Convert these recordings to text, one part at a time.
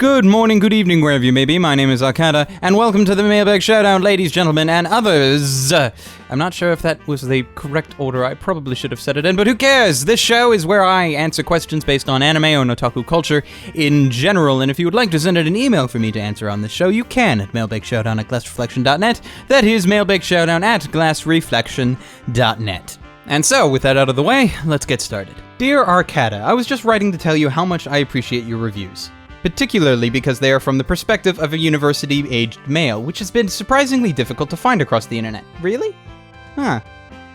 Good morning, good evening, wherever you may be. My name is Arcada, and welcome to the Mailbag Showdown, ladies, gentlemen, and others. I'm not sure if that was the correct order. I probably should have said it in, but who cares? This show is where I answer questions based on anime or otaku culture in general, and if you would like to send out an email for me to answer on this show, you can at mailbagshowdown@glassreflection.net. That is mailbagshowdown@glassreflection.net. And so, with that out of the way, let's get started. Dear Arcada, I was just writing to tell you how much I appreciate your reviews. Particularly because they are from the perspective of a university-aged male, which has been surprisingly difficult to find across the internet. Really? Huh.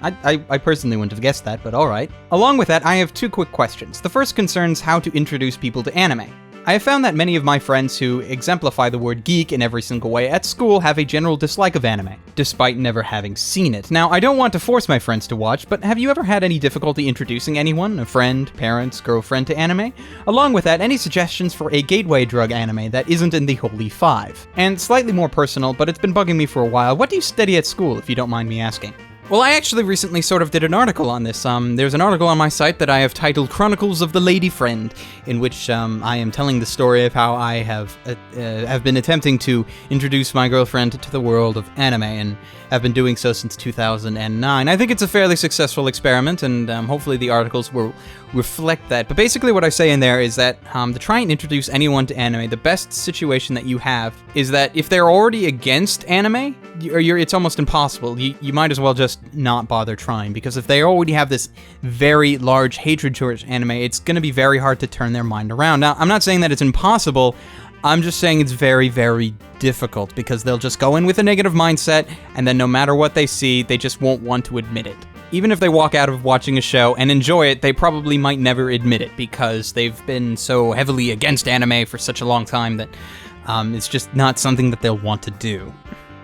I personally wouldn't have guessed that, but alright. Along with that, I have two quick questions. The first concerns how to introduce people to anime. I have found that many of my friends who exemplify the word geek in every single way at school have a general dislike of anime, despite never having seen it. Now, I don't want to force my friends to watch, but have you ever had any difficulty introducing anyone, a friend, parents, girlfriend, to anime? Along with that, any suggestions for a gateway drug anime that isn't in the Holy Five? And slightly more personal, but it's been bugging me for a while, what do you study at school, if you don't mind me asking? Well, I actually recently sort of did an article on this. There's an article on my site that I have titled Chronicles of the Lady Friend, in which I am telling the story of how I have been attempting to introduce my girlfriend to the world of anime, and have been doing so since 2009. I think it's a fairly successful experiment, and hopefully the articles will reflect that. But basically what I say in there is that to try and introduce anyone to anime, the best situation that you have is that if they're already against anime, it's almost impossible. You might as well just not bother trying, because if they already have this very large hatred towards anime, it's going to be very hard to turn their mind around. Now, I'm not saying that it's impossible, I'm just saying it's very, very difficult, because they'll just go in with a negative mindset, and then no matter what they see, they just won't want to admit it. Even if they walk out of watching a show and enjoy it, they probably might never admit it, because they've been so heavily against anime for such a long time that it's just not something that they'll want to do.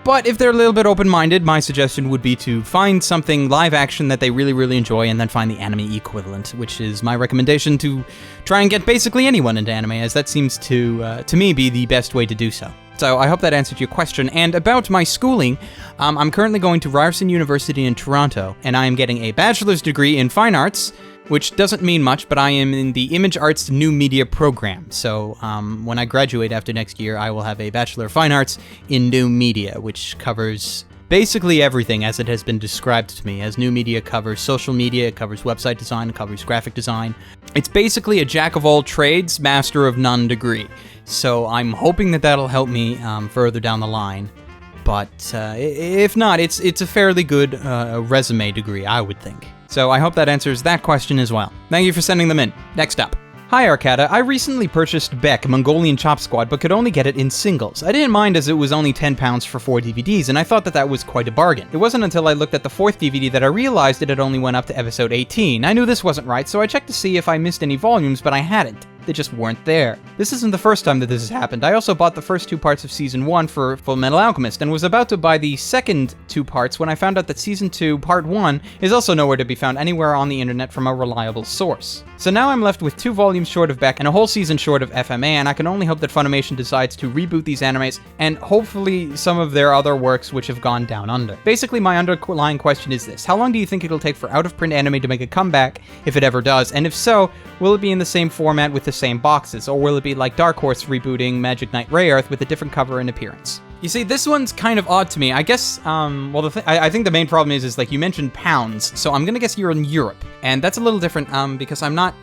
But if they're a little bit open-minded, my suggestion would be to find something live action that they really, really enjoy, and then find the anime equivalent, which is my recommendation to try and get basically anyone into anime, as that seems to me be the best way to do so. So I hope that answered your question. And about my schooling, I'm currently going to Ryerson University in Toronto, and I am getting a bachelor's degree in fine arts, which doesn't mean much, but I am in the Image Arts New Media program. So when I graduate after next year, I will have a Bachelor of Fine Arts in New Media, which covers basically everything as it has been described to me, as new media covers social media, it covers website design, it covers graphic design. It's basically a jack of all trades, master of none degree. So I'm hoping that that'll help me further down the line. But if not, it's a fairly good resume degree, I would think. So I hope that answers that question as well. Thank you for sending them in. Next up. Hi Arcada, I recently purchased Beck Mongolian Chop Squad, but could only get it in singles. I didn't mind as it was only £10 for 4 DVDs, and I thought that was quite a bargain. It wasn't until I looked at the 4th DVD that I realized it had only went up to episode 18. I knew this wasn't right, so I checked to see if I missed any volumes, but I hadn't. They just weren't there. This isn't the first time that this has happened. I also bought the first 2 parts of Season 1 for Fullmetal Alchemist, and was about to buy the second 2 parts when I found out that Season 2, Part 1, is also nowhere to be found anywhere on the internet from a reliable source. So now I'm left with 2 volumes short of Beck and a whole season short of FMA, and I can only hope that Funimation decides to reboot these animes, and hopefully some of their other works which have gone down under. Basically, my underlying question is this: how long do you think it'll take for out-of-print anime to make a comeback, if it ever does? And if so, will it be in the same format with the same boxes, or will it be like Dark Horse rebooting Magic Knight Rayearth with a different cover and appearance? You see, this one's kind of odd to me. I guess, I think the main problem is like you mentioned pounds, so I'm gonna guess you're in Europe, and that's a little different, because I'm not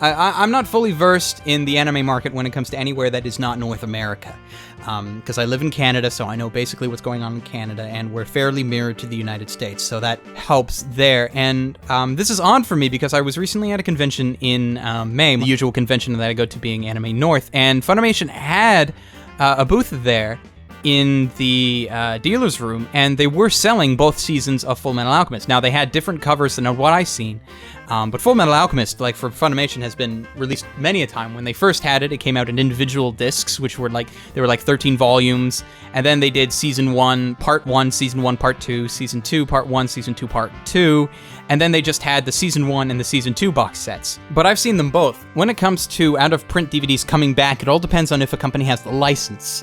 fully versed in the anime market when it comes to anywhere that is not North America, because I live in Canada, so I know basically what's going on in Canada, and we're fairly mirrored to the United States, so that helps there. And this is odd for me because I was recently at a convention in May, the usual convention that I go to being Anime North, and Funimation had a booth there in the dealer's room, and they were selling both seasons of Fullmetal Alchemist. Now, they had different covers than what I've seen, but Fullmetal Alchemist, like for Funimation, has been released many a time. When they first had it, it came out in individual discs, which were like 13 volumes, and then they did Season 1, Part 1, Season 1, Part 2, Season 2, Part 1, Season 2, Part 2, and then they just had the Season 1 and the Season 2 box sets. But I've seen them both. When it comes to out-of-print DVDs coming back, it all depends on if a company has the license.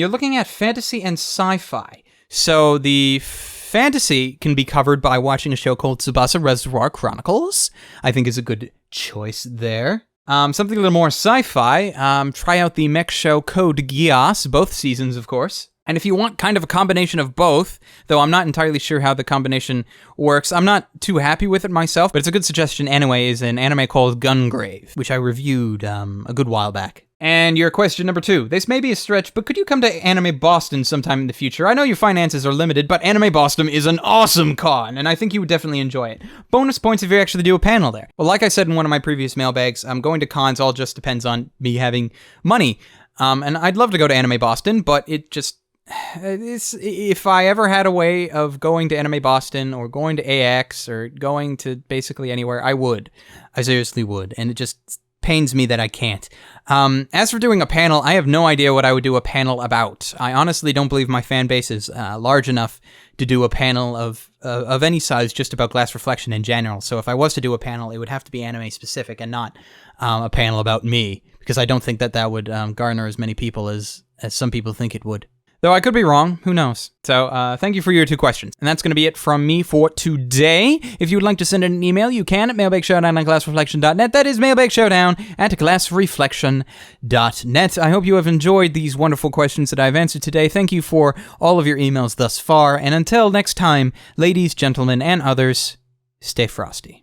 you're looking at fantasy and sci-fi. So the fantasy can be covered by watching a show called Tsubasa Reservoir Chronicles. I think is a good choice there. Something a little more sci-fi, try out the mech show Code Geass, both seasons, of course. And if you want kind of a combination of both, though I'm not entirely sure how the combination works, I'm not too happy with it myself, but it's a good suggestion anyway, is an anime called Gungrave, which I reviewed a good while back. And your question number 2. This may be a stretch, but could you come to Anime Boston sometime in the future? I know your finances are limited, but Anime Boston is an awesome con, and I think you would definitely enjoy it. Bonus points if you actually do a panel there. Well, like I said in one of my previous mailbags, going to cons all just depends on me having money. And I'd love to go to Anime Boston, but if I ever had a way of going to Anime Boston or going to AX or going to basically anywhere, I would. I seriously would. And it just pains me that I can't. As for doing a panel, I have no idea what I would do a panel about. I honestly don't believe my fan base is large enough to do a panel of any size just about glass reflection in general. So if I was to do a panel, it would have to be anime specific and not a panel about me, because I don't think that would garner as many people as some people think it would. Though I could be wrong, who knows? So thank you for your 2 questions. And that's going to be it from me for today. If you would like to send in an email, you can at mailbagshowdown@glassreflection.net. That is mailbagshowdown@glassreflection.net. I hope you have enjoyed these wonderful questions that I've answered today. Thank you for all of your emails thus far. And until next time, ladies, gentlemen, and others, stay frosty.